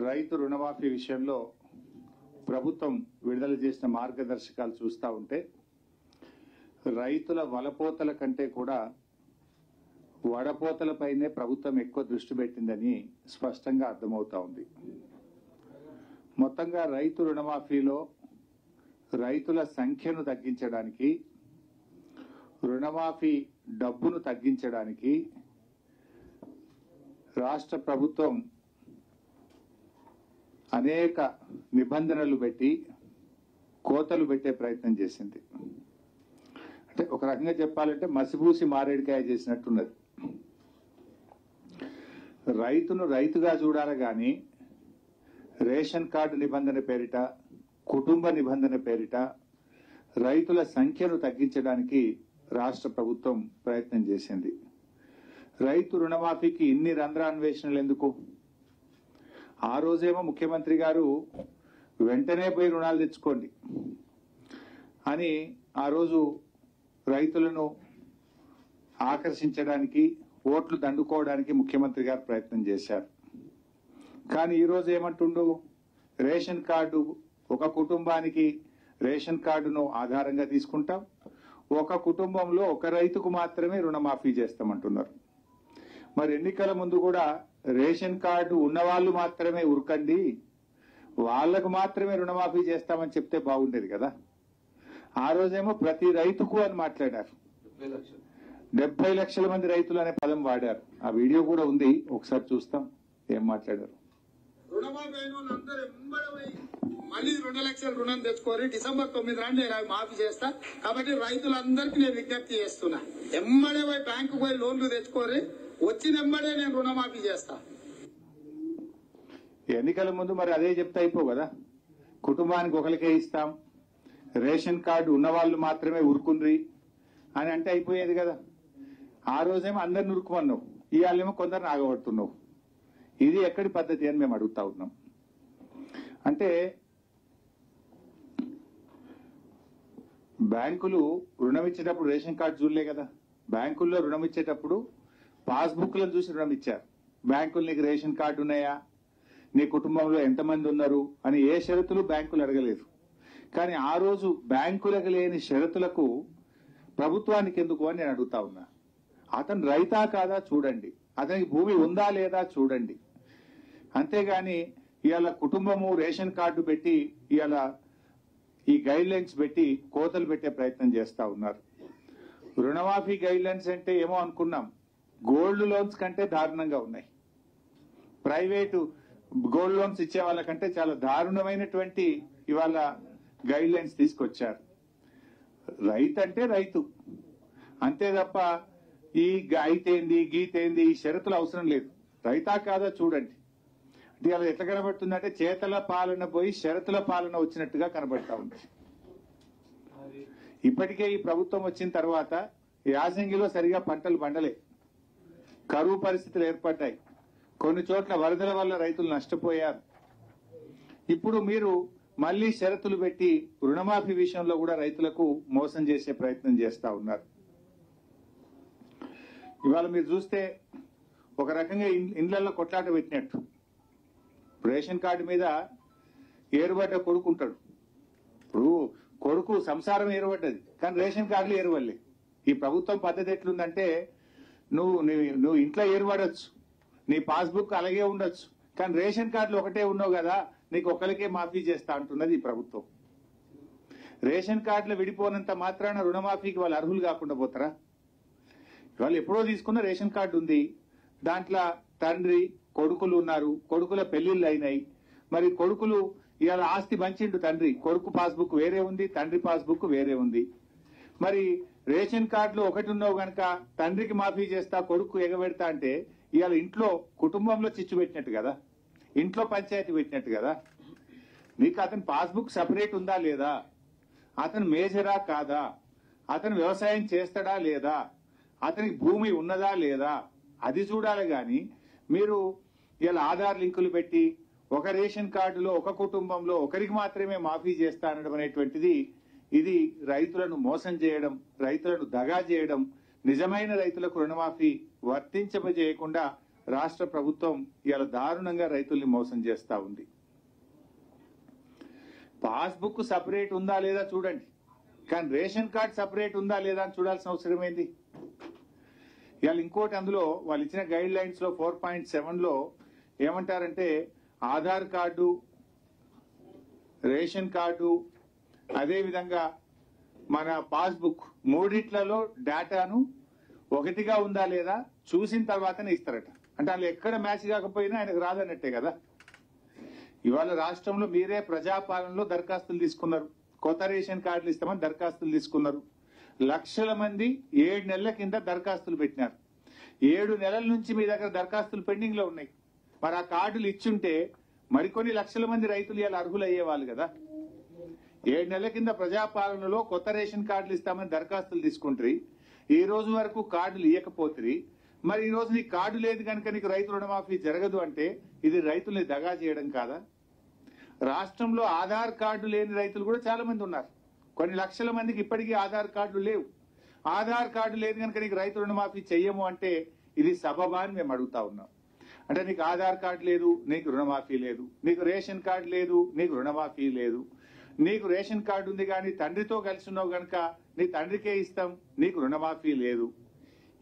రైతు రుణమాఫీ విషయంలో ప్రభుత్వం విడుదల చేసిన మార్గదర్శకాలు చూస్తూ ఉంటే రైతుల వలపోతల కంటే కూడా వడపోతలపైనే ప్రభుత్వం ఎక్కువ దృష్టి పెట్టిందని స్పష్టంగా అర్థమవుతా ఉంది. మొత్తంగా రైతు రుణమాఫీలో రైతుల సంఖ్యను తగ్గించడానికి, రుణమాఫీ డబ్బును తగ్గించడానికి రాష్ట్ర ప్రభుత్వం అనేక నిబంధనలు పెట్టి కోతలు పెట్టే ప్రయత్నం చేసింది. అంటే ఒక రకంగా చెప్పాలంటే మసిపూసి మారేడికాయ చేసినట్టున్నది. రైతును రైతుగా చూడాలి కానీ రేషన్ కార్డు నిబంధన పేరిట, కుటుంబ నిబంధన పేరిట రైతుల సంఖ్యను తగ్గించడానికి రాష్ట్ర ప్రభుత్వం ప్రయత్నం చేసింది. రైతు రుణమాఫీకి ఇన్ని రంధ్రాన్వేషణలు ఎందుకు? ఆ రోజేమో ముఖ్యమంత్రి గారు వెంటనే పోయి రుణాలు తెచ్చుకోండి అని ఆ రోజు రైతులను ఆకర్షించడానికి, ఓట్లు దండుకోవడానికి ముఖ్యమంత్రి గారు ప్రయత్నం చేశారు. కానీ ఈరోజు ఏమంటుండు, రేషన్ కార్డు ఒక కుటుంబానికి రేషన్ కార్డును ఆధారంగా తీసుకుంటాం, ఒక కుటుంబంలో ఒక రైతుకు మాత్రమే రుణమాఫీ చేస్తామంటున్నారు. మరి ఎన్నికల ముందు కూడా రేషన్ కార్డు ఉన్నవాళ్లు మాత్రమే ఉరకండి, వాళ్లకు మాత్రమే రుణమాఫీ చేస్తామని చెప్తే బాగుండేది కదా. ఆ రోజేమో ప్రతి రైతుకు అని మాట్లాడారు. 70 లక్షల మంది రైతులు అనే పదం వాడారు. ఆ వీడియో కూడా ఉంది, ఒకసారి చూస్తాం ఏం మాట్లాడారు. రుణమాఫీ అయిన వాళ్ళందరూ మళ్ళీ 2 లక్షల రుణం తెచ్చుకోరి, డిసెంబర్ 9 నాడు నేను మాఫీ చేస్తా. కాబట్టి రైతులందరికీ నేను విజ్ఞప్తి చేస్తున్నా, ఎమ్మడే పోయి బ్యాంకు పోయి లోన్లు తెచ్చుకోరి, వచ్చినెమ్మడే నేను రుణమాఫీ చేస్తా. ఎన్నికల ముందు మరి అదే చెప్తే అయిపో కదా, కుటుంబానికి ఒకరికే ఇస్తాం, రేషన్ కార్డు ఉన్నవాళ్లు మాత్రమే ఉరుకుండ్రి అని అంటే అయిపోయేది కదా. ఆ రోజేమో అందరిని ఉరుకుమన్నావు, ఇవాళేమో కొందరిని ఆగబడుతున్నావు. ఇది ఎక్కడి పద్ధతి అని మేము అడుగుతా ఉన్నాం. అంటే బ్యాంకులు రుణం ఇచ్చేటప్పుడు రేషన్ కార్డు చూడలే కదా. బ్యాంకుల్లో రుణం ఇచ్చేటప్పుడు పాస్బుక్లను చూసి రుణం ఇచ్చారు. బ్యాంకులు నీకు రేషన్ కార్డు ఉన్నాయా, నీ కుటుంబంలో ఎంతమంది ఉన్నారు అని ఏ షరతులు బ్యాంకులు అడగలేదు. కానీ ఆ రోజు బ్యాంకులకు లేని షరతులకు ప్రభుత్వానికి ఎందుకు అని నేను అడుగుతా ఉన్నా. అతను రైతా కాదా చూడండి, అతనికి భూమి ఉందా లేదా చూడండి. అంతేగాని ఇవాళ కుటుంబము రేషన్ కార్డు పెట్టి ఇవాళ ఈ గైడ్ లైన్స్ పెట్టి కోతలు పెట్టే ప్రయత్నం చేస్తా ఉన్నారు. రుణమాఫీ గైడ్ లైన్స్ అంటే ఏమో అనుకున్నాం, గోల్డ్ లోన్స్ కంటే దారుణంగా ఉన్నాయి. ప్రైవేటు గోల్డ్ లోన్స్ ఇచ్చే వాళ్ళకంటే చాలా దారుణమైనటువంటి ఇవాళ గైడ్ లైన్స్ తీసుకొచ్చారు. రైతు అంటే రైతు అంతే తప్ప ఈ అయితేంది గీతేంది ఈ షరతులు అవసరం లేదు. రైతా కాదా చూడండి. అంటే అలా ఎట్లా కనబడుతుందంటే చేతల పాలన పోయి షరతుల పాలన వచ్చినట్టుగా కనబడతా ఉంది. ఇప్పటికే ఈ ప్రభుత్వం వచ్చిన తర్వాత యాసంగిలో సరిగా పంటలు పండలే, కరువు పరిస్థితులు ఏర్పడ్డాయి, కొన్ని చోట్ల వరదల వల్ల రైతులు నష్టపోయారు. ఇప్పుడు మీరు మళ్లీ షరతులు పెట్టి రుణమాఫీ విషయంలో కూడా రైతులకు మోసం చేసే ప్రయత్నం చేస్తా ఉన్నారు. ఇవాళ మీరు చూస్తే ఒక రకంగా ఇండ్లలో కొట్లాట పెట్టినట్టు, రేషన్ కార్డు మీద ఏరుబడ్డ కొడుకు ఉంటాడు. ఇప్పుడు కొడుకు సంసారం ఏరుబడ్డది కానీ రేషన్ కార్డులు ఏరువల్లే. ఈ ప్రభుత్వం పద్ధతి ఎట్లుందంటే నువ్వు ఇంట్లో ఏరుబడచ్చు, నీ పాస్బుక్ అలాగే ఉండొచ్చు, కానీ రేషన్ కార్డులు ఒకటే ఉన్నావు కదా, నీకు ఒకరికే మాఫీ చేస్తా అంటున్నది ఈ ప్రభుత్వం. రేషన్ కార్డులు విడిపోనంత మాత్రాన రుణమాఫీకి వాళ్ళు అర్హులు కాకుండా పోతారా? వాళ్ళు ఎప్పుడో తీసుకున్న రేషన్ కార్డు ఉంది, దాంట్లో తండ్రి కొడుకులు ఉన్నారు, కొడుకుల పెళ్లిళ్ళు అయినాయి. మరి కొడుకులు ఇవాళ ఆస్తి పంచిండు తండ్రి, కొడుకు పాస్బుక్ వేరే ఉంది, తండ్రి పాస్బుక్ వేరే ఉంది. మరి రేషన్ కార్డులు ఒకటి ఉన్నావు గనక తండ్రికి మాఫీ చేస్తా, కొడుకు ఎగబెడతా అంటే ఇవాళ ఇంట్లో కుటుంబంలో చిచ్చు పెట్టినట్టు కదా, ఇంట్లో పంచాయతీ పెట్టినట్టు కదా. నీకు అతని పాస్బుక్ సపరేట్ ఉందా లేదా, అతను మేజరా కాదా, అతను వ్యవసాయం చేస్తాడా లేదా, అతనికి భూమి ఉన్నదా లేదా, అది చూడాలి. గాని మీరు ఇలా ఆధార్ లింకులు పెట్టి ఒక రేషన్ కార్డులో ఒక కుటుంబంలో ఒకరికి మాత్రమే మాఫీ చేస్తా అనడం అనేటువంటిది ఇది రైతులను మోసం చేయడం, రైతులను దగా చేయడం, నిజమైన రైతులకు రుణమాఫీ వర్తించజేయకుండా రాష్ట్ర ప్రభుత్వం ఇలా దారుణంగా రైతుల్ని మోసం చేస్తా ఉంది. పాస్బుక్ సపరేట్ ఉందా లేదా చూడండి, కానీ రేషన్ కార్డ్ సపరేట్ ఉందా లేదా అని చూడాల్సిన అవసరం ఏంది? ఇవాళ ఇంకోటి అందులో వాళ్ళు ఇచ్చిన గైడ్ లైన్స్ లో 4.7 లో ఏమంటారంటే ఆధార్ కార్డు, రేషన్ కార్డు, అదే విధంగా మన పాస్బుక్ మూడిట్లలో డేటాను ఒకటిగా ఉందా లేదా చూసిన తర్వాతనే ఇస్తారట. అంటే వాళ్ళు ఎక్కడ మ్యాచ్ కాకపోయినా ఆయనకు రాదన్నట్టే కదా. ఇవాళ రాష్ట్రంలో మీరే ప్రజాపాలనలో దరఖాస్తులు తీసుకున్నారు, కొత్త రేషన్ కార్డులు ఇస్తామని దరఖాస్తులు తీసుకున్నారు. లక్షల మంది 7 నెలల కింద దరఖాస్తులు పెట్టినారు. 7 నెలల నుంచి మీ దగ్గర దరఖాస్తులు పెండింగ్ లో ఉన్నాయి. మరి ఆ కార్డులు ఇచ్చుంటే మరికొన్ని లక్షల మంది రైతులు ఇలా అర్హులు అయ్యేవాళ్ళు కదా. 7 నెలల కింద ప్రజాపాలనలో కొత్త రేషన్ కార్డులు ఇస్తామని దరఖాస్తులు తీసుకుంటారు. ఈ రోజు వరకు కార్డులు ఇవ్వకపోతే మరి ఈ రోజు నీకు కార్డు లేదు కనుక నీకు రైతు రుణమాఫీ జరగదు అంటే ఇది రైతుల్ని దగా చేయడం కాదా? రాష్ట్రంలో ఆధార్ కార్డు లేని రైతులు కూడా చాలా మంది ఉన్నారు. కొన్ని లక్షల మందికి ఇప్పటికీ ఆధార్ కార్డులు లేవు. ఆధార్ కార్డు లేదు కనుక నీకు రైతు రుణమాఫీ చెయ్యము అంటే ఇది సబబా అని మేము అడుగుతా ఉన్నాం. అంటే నీకు ఆధార్ కార్డు లేదు, నీకు రుణమాఫీ లేదు, నీకు రేషన్ కార్డు లేదు, నీకు రుణమాఫీ లేదు, నీకు రేషన్ కార్డు ఉంది కానీ తండ్రితో కలిసి ఉన్నావు కనుక నీ తండ్రికే ఇస్తాం, నీకు రుణమాఫీ లేదు.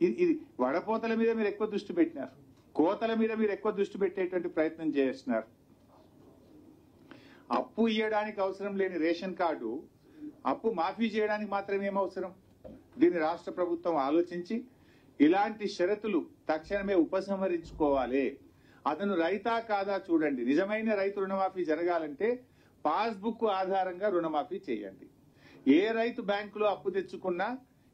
ఇది వడపోతల మీద మీరు ఎక్కువ దృష్టి పెట్టినారు, కోతల మీద మీరు ఎక్కువ దృష్టి పెట్టేటువంటి ప్రయత్నం చేస్తున్నారు. అప్పు ఇవ్వడానికి అవసరం లేని రేషన్ కార్డు అప్పు మాఫీ చేయడానికి మాత్రమే ఏం అవసరం? దీన్ని రాష్ట్ర ప్రభుత్వం ఆలోచించి ఇలాంటి షరతులు తక్షణమే ఉపసంహరించుకోవాలి. అతను రైతా కాదా చూడండి. నిజమైన రైతు రుణమాఫీ జరగాలంటే పాస్బుక్ ఆధారంగా రుణమాఫీ చేయండి. ఏ రైతు బ్యాంకులో అప్పు తెచ్చుకున్నా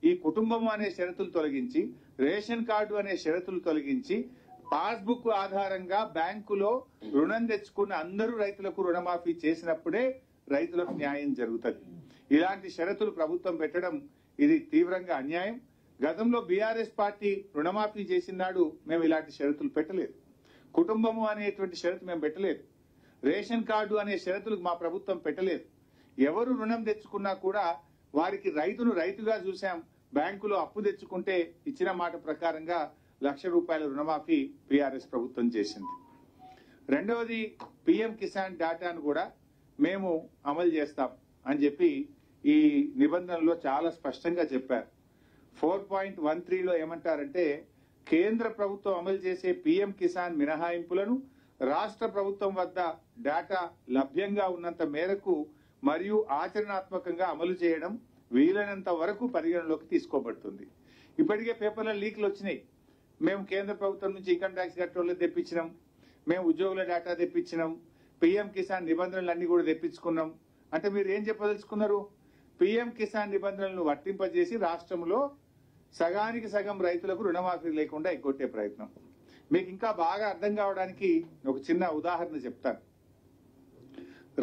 ఈ కుటుంబం అనే షరతులు తొలగించి, రేషన్ కార్డు అనే షరతులు తొలగించి, పాస్బుక్ ఆధారంగా బ్యాంకులో రుణం తెచ్చుకున్న అందరూ రైతులకు రుణమాఫీ చేసినప్పుడే రైతులకు న్యాయం జరుగుతుంది. ఇలాంటి షరతులు ప్రభుత్వం పెట్టడం ఇది తీవ్రంగా అన్యాయం. గతంలో బీఆర్ఎస్ పార్టీ రుణమాఫీ చేసిన నాడు మేము ఇలాంటి షరతులు పెట్టలేదు. కుటుంబము అనేటువంటి షరతు మేము పెట్టలేదు. రేషన్ కార్డు అనే షరతులు మా ప్రభుత్వం పెట్టలేదు. ఎవరు రుణం తెచ్చుకున్నా కూడా వారికి రైతును రైతుగా చూశాం. బ్యాంకులో అప్పు తెచ్చుకుంటే ఇచ్చిన మాట ప్రకారంగా ₹1,00,000 రుణమాఫీ బీఆర్ఎస్ ప్రభుత్వం చేసింది. రెండవది పీఎం కిసాన్ డేటాను కూడా మేము అమలు చేస్తాం అని చెప్పి ఈ నిబంధనలో చాలా స్పష్టంగా చెప్పారు. 4.13లో ఏమంటారంటే కేంద్ర ప్రభుత్వం అమలు చేసే పీఎం కిసాన్ మినహాయింపులను రాష్ట్ర ప్రభుత్వం వద్ద డేటా లభ్యంగా ఉన్నంత మేరకు మరియు ఆచరణాత్మకంగా అమలు చేయడం వీలైనంత వరకు పరిగణలోకి తీసుకోబడుతుంది. ఇప్పటికే పేపర్ల లీక్లు వచ్చినాయి. మేము కేంద్ర ప్రభుత్వం నుంచి ఇన్కమ్ ట్యాక్స్ కట్టోళ్ళు తెప్పించినాం, మేము ఉద్యోగుల డేటా తెప్పించినాం, పీఎం కిసాన్ నిబంధనలు అన్ని కూడా తెప్పించుకున్నాం. అంటే మీరు ఏం చెప్పదలుచుకున్నారు? పీఎం కిసాన్ నిబంధనలను వర్తింపజేసి రాష్ట్రంలో సగానికి సగం రైతులకు రుణమాఫీ లేకుండా ఎగ్గొట్టే ప్రయత్నం. మీకు ఇంకా బాగా అర్థం కావడానికి ఒక చిన్న ఉదాహరణ చెప్తాను.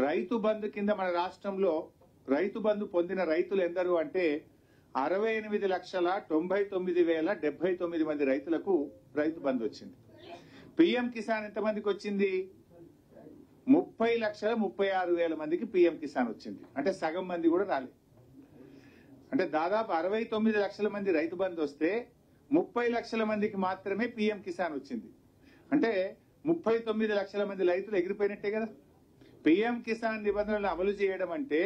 రైతు బంధు కింద మన రాష్ట్రంలో రైతు బంధు పొందిన రైతులు ఎందరు అంటే 68,99,079 మంది రైతులకు రైతు బంధు వచ్చింది. పీఎం కిసాన్ ఎంతమందికి వచ్చింది? 30,36,000 మందికి పీఎం కిసాన్ వచ్చింది. అంటే సగం మంది కూడా రాలేదు. అంటే దాదాపు 69 లక్షల మంది రైతు బంధు వస్తే 30 లక్షల మందికి మాత్రమే పీఎం కిసాన్ వచ్చింది. అంటే 39 లక్షల మంది రైతులు ఎగిరిపోయినట్టే కదా. పీఎం కిసాన్ నిబంధనలు అమలు చేయడం అంటే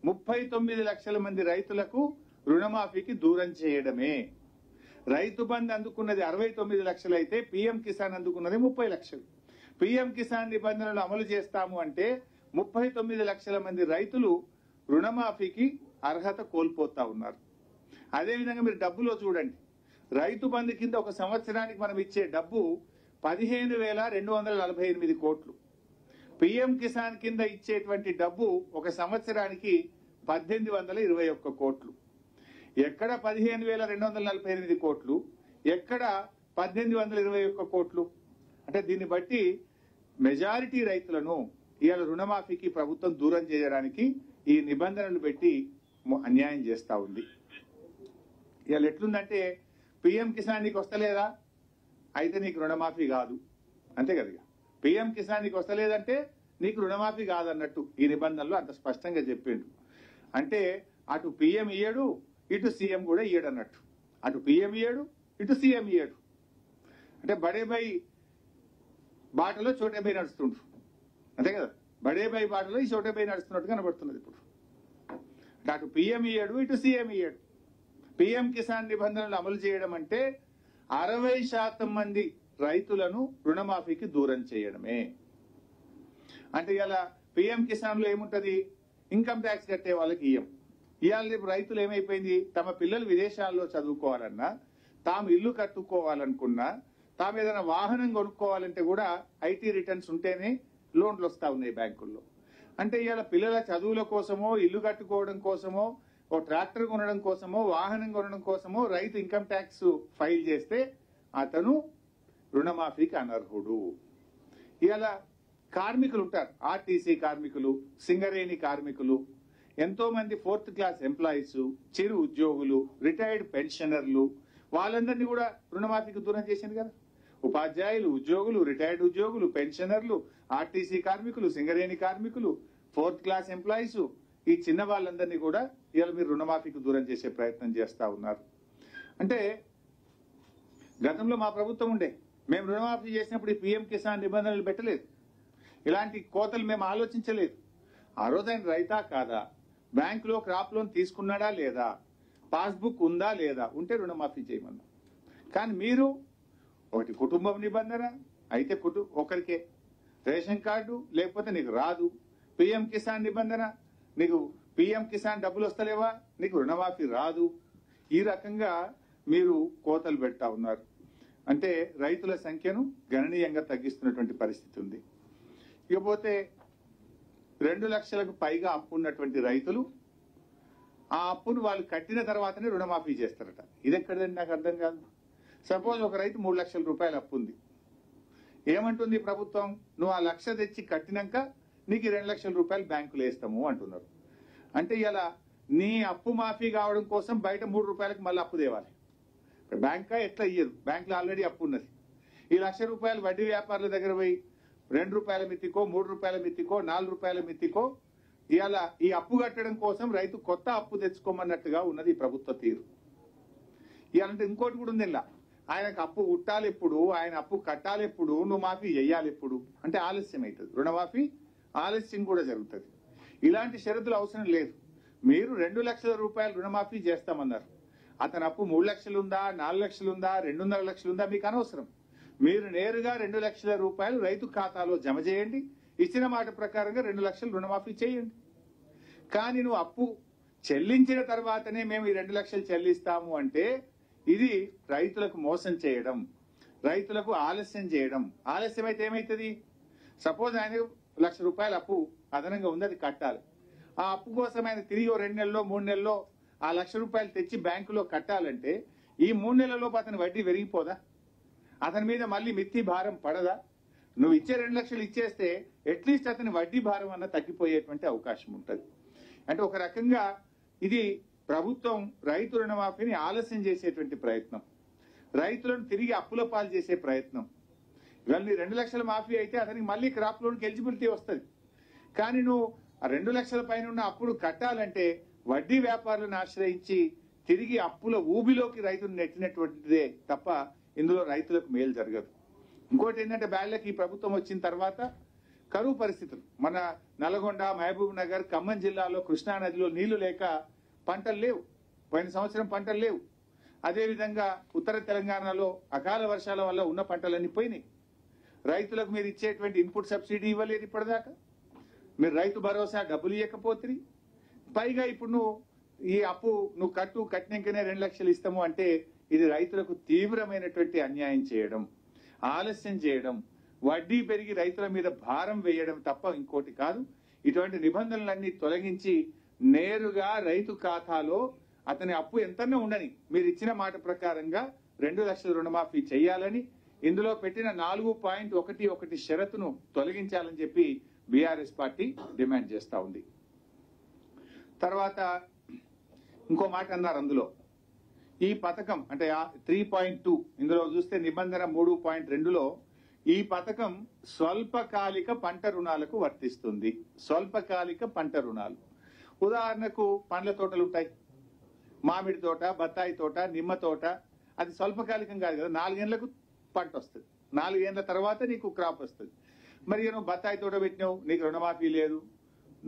39 లక్షల మంది రైతులకు రుణమాఫీకి దూరం చేయడమే. రైతు బంధు అందుకున్నది 69 లక్షలు అయితే పీఎం కిసాన్ అందుకున్నది 30 లక్షలు. పీఎం కిసాన్ నిబంధనలు అమలు చేస్తాము అంటే 39 లక్షల మంది రైతులు రుణమాఫీకి అర్హత కోల్పోతా ఉన్నారు. అదేవిధంగా మీరు డబ్బులో చూడండి. రైతు బంధు కింద ఒక సంవత్సరానికి మనం ఇచ్చే డబ్బు 15,248 కోట్లు. పీఎం కిసాన్ కింద ఇచ్చేటువంటి డబ్బు ఒక సంవత్సరానికి 1,821 కోట్లు. ఎక్కడ 15,248 కోట్లు, ఎక్కడ 1,821 కోట్లు? అంటే దీన్ని బట్టి మెజారిటీ రైతులను ఇవాళ రుణమాఫీకి ప్రభుత్వం దూరం చేయడానికి ఈ నిబంధనలు పెట్టి అన్యాయం చేస్తా ఉంది. ఇవాళ ఎట్లుందంటే పీఎం కిసాన్ నీకు వస్తలేదా అయితే నీకు రుణమాఫీ కాదు, అంతే కదా. పీఎం కిసాన్ నీకు వస్తలేదంటే నీకు రుణమాఫీ కాదన్నట్టు ఈ నిబంధనలు అంత స్పష్టంగా చెప్పిండు. అంటే అటు పీఎం ఇయ్యడు, ఇటు సీఎం కూడా ఇయ్యడు అన్నట్టు. అటు పీఎం ఇయ్యడు, ఇటు సీఎం ఇయ్యడు. అంటే బడే భాయ్ బాటలో చోటేబాయి నడుస్తుండ్రు, అంతే కదా. బడేబాయి బాటలో ఈ చోటేబాయి నడుస్తున్నట్టు కనబడుతున్నది ఇప్పుడు. అటు పిఎం ఇయ్యాడు, ఇటు సీఎం ఇయ్యాడు. పిఎం కిసాన్ నిబంధనలు అమలు చేయడం అంటే 60% మంది రైతులను రుణమాఫీకి దూరం చేయడమే. అంటే ఇలా పిఎం కిసాన్ లో ఏముంటది, ఇన్కమ్ ట్యాక్స్ కట్టే వాళ్ళకి ఇవాళ రేపు రైతులు ఏమైపోయింది, తమ పిల్లలు విదేశాల్లో చదువుకోవాలన్నా, తాము ఇల్లు కట్టుకోవాలనుకున్నా, తాము ఏదైనా వాహనం కొనుక్కోవాలంటే కూడా ఐటీ రిటర్న్స్ ఉంటేనే లోన్లు వస్తా ఉన్నాయి బ్యాంకుల్లో. అంటే ఇవాళ పిల్లల చదువుల కోసమో, ఇల్లు కట్టుకోవడం కోసమో, ఓ ట్రాక్టర్ కొనడం కోసమో, వాహనం కొనడం కోసమో రైతు ఇన్కమ్ ట్యాక్స్ ఫైల్ చేస్తే అతను రుణమాఫీకి అనర్హుడు. ఇవాళ కార్మికులు ఉంటారు, ఆర్టీసీ కార్మికులు, సింగరేణి కార్మికులు, ఎంతో మంది 4th క్లాస్ ఎంప్లాయీస్, చిరు ఉద్యోగులు, రిటైర్డ్ పెన్షనర్లు, వాళ్ళందరినీ కూడా రుణమాఫీకి దూరం చేసింది కదా. ఉపాధ్యాయులు, ఉద్యోగులు, రిటైర్డ్ ఉద్యోగులు, పెన్షనర్లు, ఆర్టీసీ కార్మికులు, సింగరేణి కార్మికులు, 4th క్లాస్ ఎంప్లాయీస్, ఈ చిన్న వాళ్ళందరినీ కూడా ఇవాళ మీరు రుణమాఫీకి దూరం చేసే ప్రయత్నం చేస్తా ఉన్నారు. అంటే గతంలో మా ప్రభుత్వం ఉండే, మేము రుణమాఫీ చేసినప్పుడు ఈ పిఎం కిసాన్ నిబంధనలు పెట్టలేదు, ఇలాంటి కోతలు మేము ఆలోచించలేదు. ఆ రోజు ఆయన రైతా కాదా, బ్యాంకులో క్రాప్ లోన్ తీసుకున్నాడా లేదా, పాస్బుక్ ఉందా లేదా, ఉంటే రుణమాఫీ చేయమన్నా. కానీ మీరు ఒకటి కుటుంబం నిబంధన అయితే ఒకరికే రేషన్ కార్డు, లేకపోతే నీకు రాదు. పిఎం కిసాన్ నిబంధన, నీకు పిఎం కిసాన్ డబ్బులు వస్తలేవా, నీకు రుణమాఫీ రాదు. ఈ రకంగా మీరు కోతలు పెడతా ఉన్నారు. అంటే రైతుల సంఖ్యను గణనీయంగా తగ్గిస్తున్నటువంటి పరిస్థితి ఉంది. ఇకపోతే 2 లక్షలకు పైగా అప్పు ఉన్నటువంటి రైతులు ఆ అప్పును వాళ్ళు కట్టిన తర్వాతనే రుణమాఫీ చేస్తారట. ఇది ఎక్కడదండి, నాకు అర్థం కాదు. సపోజ్ ఒక రైతు 3 లక్షల రూపాయలు అప్పు ఉంది, ఏమంటుంది ప్రభుత్వం, నువ్వు ఆ 1 లక్ష తెచ్చి కట్టినాక నీకు 2 లక్షల రూపాయలు బ్యాంకులు వేస్తాము అంటున్నారు. అంటే ఇలా నీ అప్పు మాఫీ కావడం కోసం బయట 3 రూపాయలకు మళ్ళీ అప్పు తేవాలి. బ్యాంకా ఎట్లా ఇయ్యదు, బ్యాంకులో ఆల్రెడీ అప్పు ఉన్నది. ఈ 1 లక్ష రూపాయలు వడ్డీ వ్యాపారుల దగ్గర పోయి 2 రూపాయల మిత్తికో, 3 రూపాయల మిత్తికో, 4 రూపాయల మిత్తికో ఇవాళ ఈ అప్పు కట్టడం కోసం రైతు కొత్త అప్పు తెచ్చుకోమన్నట్టుగా ఉన్నది ఈ ప్రభుత్వ తీరు. ఇవాళంటే ఇంకోటి కూడా ఉంది, ఇలా ఆయనకు అప్పు ఉట్టాలి ఎప్పుడు, ఆయన అప్పు కట్టాలి ఎప్పుడు, నువ్వు మాఫీ చేయాలి ఎప్పుడు అంటే ఆలస్యం అవుతుంది. రుణమాఫీ ఆలస్యం కూడా జరుగుతుంది. ఇలాంటి షరతులు అవసరం లేదు. మీరు 2 లక్షల రూపాయలు రుణమాఫీ చేస్తామన్నారు. అతని అప్పు 3 లక్షలు ఉందా, 4 లక్షలు ఉందా, 2.5 లక్షలు ఉందా, మీకు అనవసరం. మీరు నేరుగా 2 లక్షల రూపాయలు రైతు ఖాతాలో జమ చేయండి, ఇచ్చిన మాట ప్రకారంగా 2 లక్షలు రుణమాఫీ చేయండి. కానీ నువ్వు అప్పు చెల్లించిన తర్వాతనే మేము ఈ 2 లక్షలు చెల్లిస్తాము అంటే ఇది రైతులకు మోసం చేయడం, రైతులకు ఆలస్యం చేయడం. ఆలస్యం అయితే ఏమైతుంది, సపోజ్ ఆయన 1 లక్ష రూపాయల అప్పు అదనంగా ఉంది, అది కట్టాలి. ఆ అప్పు కోసం ఆయన తిరిగి 2 నెలల్లో 3 నెలల్లో ఆ 1 లక్ష రూపాయలు తెచ్చి బ్యాంకులో కట్టాలంటే ఈ 3 నెలల్లోపు అతని వడ్డీ పెరిగిపోదా, అతని మీద మళ్ళీ మిత్తి భారం పడదా? నువ్వు ఇచ్చే 2 లక్షలు ఇచ్చేస్తే అట్లీస్ట్ అతని వడ్డీ భారం అన్న తగ్గిపోయేటువంటి అవకాశం ఉంటుంది. అంటే ఒక రకంగా ఇది ప్రభుత్వం రైతు రుణమాఫీని ఆలస్యం చేసేటువంటి ప్రయత్నం, రైతులను తిరిగి అప్పుల పాలు చేసే ప్రయత్నం. ఇవాళ నీ 2 లక్షల మాఫీ అయితే అతనికి మళ్ళీ క్రాప్ లోన్కి ఎలిజిబిలిటీ వస్తుంది. కానీ నువ్వు ఆ 2 లక్షల పైన ఉన్న అప్పులు కట్టాలంటే వడ్డీ వ్యాపారులను ఆశ్రయించి తిరిగి అప్పుల ఊబిలోకి రైతును నెట్టినటువంటిదే తప్ప ఇందులో రైతులకు మేలు జరగదు. ఇంకోటి ఏంటంటే బ్యాళ్లకి ఈ ప్రభుత్వం వచ్చిన తర్వాత కరువు పరిస్థితులు, మన నల్గొండ, మహబూబ్ నగర్, ఖమ్మం జిల్లాలో కృష్ణా నదిలో నీళ్లు లేక పంటలు లేవు, పోయిన సంవత్సరం పంటలు లేవు. అదేవిధంగా ఉత్తర తెలంగాణలో అకాల వర్షాల వల్ల ఉన్న పంటలన్నీ పోయినాయి. రైతులకు మీరు ఇచ్చేటువంటి ఇన్పుట్ సబ్సిడీ ఇవ్వలేదు ఇప్పటిదాకా, మీరు రైతు భరోసా డబ్బులు ఇవ్వకపోతే, పైగా ఇప్పుడు నువ్వు ఈ అప్పు నువ్వు కట్టినాకనే 2 లక్షలు ఇస్తాము అంటే ఇది రైతులకు తీవ్రమైనటువంటి అన్యాయం చేయడం, ఆలస్యం చేయడం, వడ్డీ పెరిగి రైతుల మీద భారం వేయడం తప్ప ఇంకోటి కాదు. ఇటువంటి నిబంధనలన్నీ తొలగించి నేరుగా రైతు ఖాతాలో అతని అప్పు ఎంతనే ఉండని మీరు ఇచ్చిన మాట ప్రకారంగా 2 లక్షల రుణమాఫీ చేయాలని, ఇందులో పెట్టిన 4.11 షరతును తొలగించాలని చెప్పి బీఆర్ఎస్ పార్టీ డిమాండ్ చేస్తా ఉంది. తర్వాత ఇంకో మాట అన్నారు అందులో, ఈ పథకం అంటే 3.2 ఇందులో చూస్తే నిబంధన 3.2లో ఈ పథకం స్వల్పకాలిక పంట రుణాలకు వర్తిస్తుంది. స్వల్పకాలిక పంట రుణాలు, ఉదాహరణకు పండ్ల తోటలు ఉంటాయి, మామిడి తోట, బత్తాయి తోట, నిమ్మ తోట, అది స్వల్పకాలికం కాదు కదా, 4 ఏళ్లకు పంట వస్తుంది. 4 ఏళ్ల తర్వాత నీకు క్రాప్ వస్తుంది. మరి నువ్వు బత్తాయి తోట పెట్టినావు, నీకు రుణమాఫీ లేదు.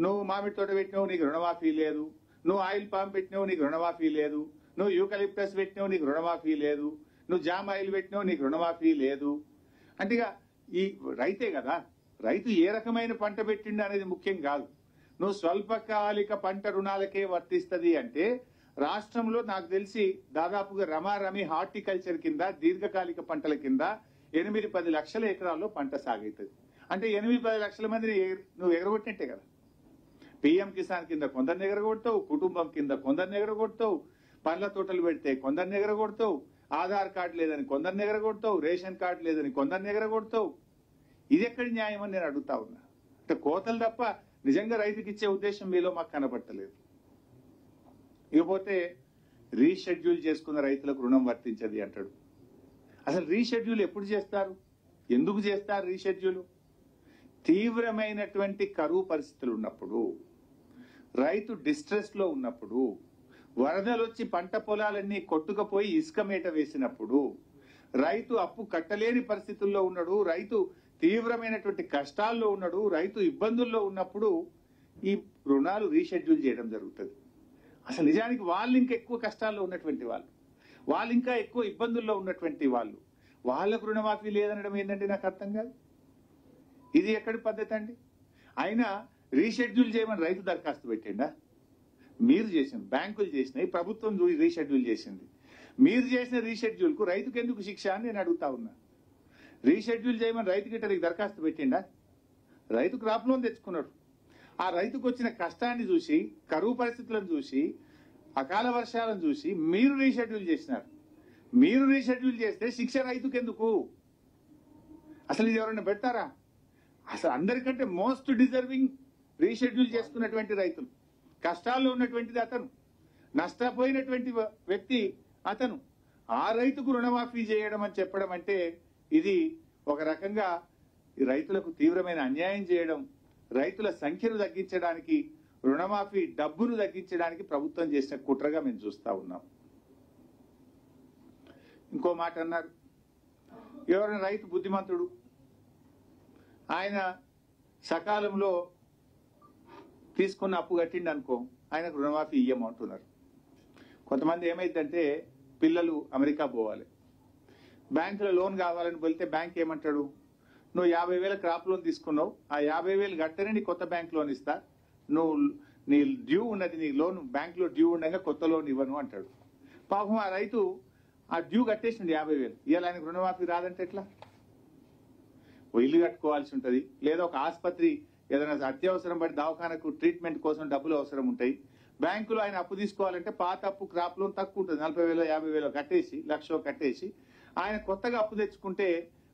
నువ్వు మామిడి తోట పెట్టినావు, నీకు రుణమాఫీ లేదు. నువ్వు ఆయిల్ పామ్ పెట్టినావు, నీకు రుణమాఫీ లేదు. నువ్వు యూకలిప్టస్ పెట్టినావు, నీకు రుణమాఫీ లేదు. నువ్వు జామ్ ఆయిల్ పెట్టినావు, నీకు రుణమాఫీ లేదు. అంటే ఇక ఈ రైతే కదా, రైతు ఏ రకమైన పంట పెట్టిండు అనేది ముఖ్యం కాదు. నువ్వు స్వల్పకాలిక పంట రుణాలకే వర్తిస్తుంది అంటే రాష్ట్రంలో నాకు తెలిసి దాదాపుగా రమారమి హార్టికల్చర్ కింద దీర్ఘకాలిక పంటల కింద 8-10 లక్షల ఎకరాల్లో పంట సాగుతుంది. అంటే 8-10 లక్షల మందిని నువ్వు ఎగరగొట్టినట్టే కదా. పిఎం కిసాన్ కింద కొందరిని ఎగరగొడతావు, కుటుంబం కింద కొందరిని ఎగరగొడతావు, పండ్ల తోటలు పెడితే కొందరిని ఎగరగొడతావు, ఆధార్ కార్డు లేదని కొందరిని ఎగరగొడతావు, రేషన్ కార్డు లేదని కొందరిని ఎగరగొడతావు. ఇది ఎక్కడి న్యాయం అని నేను అడుగుతా ఉన్నా. అంటే కోతలు తప్ప నిజంగా రైతుకి ఇచ్చే ఉద్దేశం మీలో మాకు కనబట్టలేదు. ఇకపోతే రీషెడ్యూల్ చేసుకున్న రైతులకు రుణం వర్తించది అంటాడు. అసలు రీషెడ్యూల్ ఎప్పుడు చేస్తారు, ఎందుకు చేస్తారు రీషెడ్యూల్? తీవ్రమైనటువంటి కరువు పరిస్థితులు ఉన్నప్పుడు, రైతు డిస్ట్రెస్ లో ఉన్నప్పుడు, వరదలు వచ్చి పంట పొలాలన్నీ కొట్టుకుపోయి ఇసుక మేట వేసినప్పుడు, రైతు అప్పు కట్టలేని పరిస్థితుల్లో ఉన్నాడు, రైతు తీవ్రమైనటువంటి కష్టాల్లో ఉన్నాడు, రైతు ఇబ్బందుల్లో ఉన్నప్పుడు ఈ రుణాలు రీషెడ్యూల్ చేయడం జరుగుతుంది. అసలు నిజానికి వాళ్ళు ఇంకా ఎక్కువ కష్టాల్లో ఉన్నటువంటి వాళ్ళు ఇంకా ఎక్కువ ఇబ్బందుల్లో ఉన్నటువంటి వాళ్ళకు రుణమాఫీ లేదనడం ఏంటంటే నాకు అర్థం కాదు. ఇది ఎక్కడి పద్ధతి అండి? అయినా రీషెడ్యూల్ చేయమని రైతు దరఖాస్తు పెట్టిండా? మీరు చేసింది, బ్యాంకులు చేసినాయి, ప్రభుత్వం రీషెడ్యూల్ చేసింది. మీరు చేసిన రీషెడ్యూల్ కు రైతుకు ఎందుకు శిక్ష అని నేను అడుగుతా ఉన్నా. రీషెడ్యూల్ చేయమని రైతుకి ఇతనికి దరఖాస్తు పెట్టిండా? రైతు క్రాప్ లోన్ తెచ్చుకున్నాడు. ఆ రైతుకు వచ్చిన కష్టాన్ని చూసి, కరువు పరిస్థితులను చూసి, అకాల వర్షాలను చూసి మీరు రీషెడ్యూల్ చేసినారు. మీరు రీషెడ్యూల్ చేస్తే శిక్ష రైతుకు ఎందుకు? అసలు ఇది ఎవరైనా పెడతారా? అసలు అందరికంటే మోస్ట్ డిజర్వింగ్ రీషెడ్యూల్ చేసుకున్నటువంటి రైతులు, కష్టాల్లో ఉన్నటువంటిది అతను, నష్టపోయినటువంటి వ్యక్తి అతను. ఆ రైతుకు రుణమాఫీ చేయడం అని చెప్పడం అంటే ఇది ఒక రకంగా రైతులకు తీవ్రమైన అన్యాయం చేయడం, రైతుల సంఖ్యను తగ్గించడానికి, రుణమాఫీ డబ్బును తగ్గించడానికి ప్రభుత్వం చేసిన కుట్రగా మేము చూస్తా ఉన్నాం. ఇంకో మాట అన్నారు, ఎవరైనా రైతు బుద్ధిమంతుడు, ఆయన సకాలంలో తీసుకున్న అప్పు కట్టిండి అనుకో, ఆయనకు రుణమాఫీ ఇయ్యమంటున్నారు. కొంతమంది ఏమైందంటే పిల్లలు అమెరికా పోవాలి, బ్యాంకులో లోన్ కావాలని వెళ్తే బ్యాంక్ ఏమంటాడు, నువ్వు 50,000 క్రాప్ లోన్ తీసుకున్నావు, ఆ 50,000 కట్టనే నీ కొత్త బ్యాంక్ లోన్ ఇస్తా, నువ్వు నీ డ్యూ ఉన్నది, నీ లోన్ బ్యాంక్ లో డ్యూ ఉండగా కొత్త లోన్ ఇవ్వను అంటాడు. పాపం ఆ రైతు ఆ డ్యూ కట్టేసింది 50,000, ఇవాళ ఆయనకు రుణమాఫీ రాదంటే ఎట్లా? ఇల్లు కట్టుకోవాల్సి ఉంటది, లేదా ఒక ఆసుపత్రి ఏదైనా అత్యవసరం పడి దవాఖానకు ట్రీట్మెంట్ కోసం డబ్బులు అవసరం ఉంటాయి. బ్యాంకులో ఆయన అప్పు తీసుకోవాలంటే పాత అప్పు క్రాప్ లోన్ తక్కువ ఉంటుంది, 40,000 50,000 కట్టేసి, 1,00,000 కట్టేసి ఆయన కొత్తగా అప్పు తెచ్చుకుంటే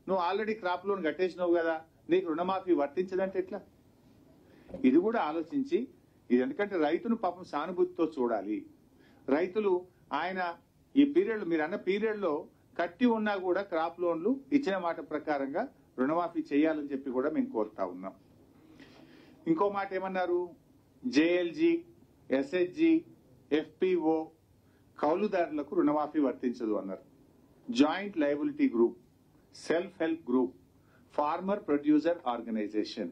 నువ్వు ఆల్రెడీ క్రాప్ లోన్ కట్టేసినావు కదా, నీకు రుణమాఫీ వర్తించదంటే ఎట్లా? ఇది కూడా ఆలోచించి, ఇది ఎందుకంటే రైతును పాపం సానుభూతితో చూడాలి. రైతులు ఆయన ఈ పీరియడ్, మీరు అన్న పీరియడ్ లో కట్టి ఉన్నా కూడా క్రాప్ లోన్లు ఇచ్చిన మాట ప్రకారంగా రుణమాఫీ చేయాలని చెప్పి కూడా మేము కోరుతా ఉన్నాం. ఇంకో మాట ఏమన్నారు, జేఎల్జీ, ఎస్హెచ్జి, ఎఫ్పిఓ కౌలుదారులకు రుణమాఫీ వర్తించదు అన్నారు. Joint liability group, self help group, farmer producer organization,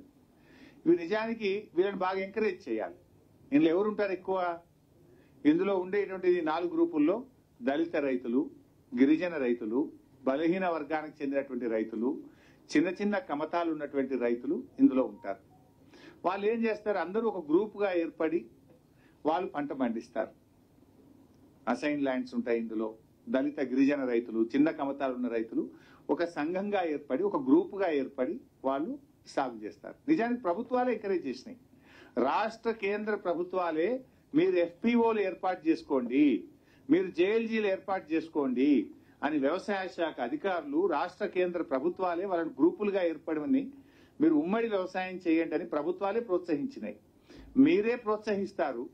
ఇవి నిజానికి వీళ్ళని బాగా ఎంకరేజ్ చేయాలి. ఇందులో ఎవరుంటారు ఎక్కువ? ఇందులో ఉండేటువంటి 4 గ్రూపుల్లో దళిత రైతులు, గిరిజన రైతులు, బలహీన వర్గానికి చెందినటువంటి రైతులు, చిన్న చిన్న కమతాలు ఉన్నటువంటి రైతులు ఇందులో ఉంటారు. వాళ్ళు ఏం చేస్తారు, అందరూ ఒక గ్రూప్ గా ఏర్పడి వాళ్ళు పంట పండిస్తారు. అసైన్ ల్యాండ్స్ ఉంటాయి ఇందులో. దళిత గిరిజన రైతులు, చిన్న కమతాలు ఉన్న రైతులు ఒక సంఘంగా ఏర్పడి, ఒక గ్రూప్ గా ఏర్పడి వాళ్ళు సాగు చేస్తారు. నిజానికి ప్రభుత్వాలే ఎంకరేజ్ చేసినాయి. రాష్ట్ర కేంద్ర ప్రభుత్వాలే మీరు ఎఫ్పిఓలు ఏర్పాటు చేసుకోండి, మీరు జేఎల్జీలు ఏర్పాటు చేసుకోండి అని వ్యవసాయ శాఖ అధికారులు, రాష్ట్ర కేంద్ర ప్రభుత్వాలే వాళ్ళని గ్రూపులుగా ఏర్పడమని, మీరు ఉమ్మడి వ్యవసాయం చేయండి అని ప్రభుత్వాలే ప్రోత్సహించినాయి. మీరే ప్రోత్సహిస్తారు.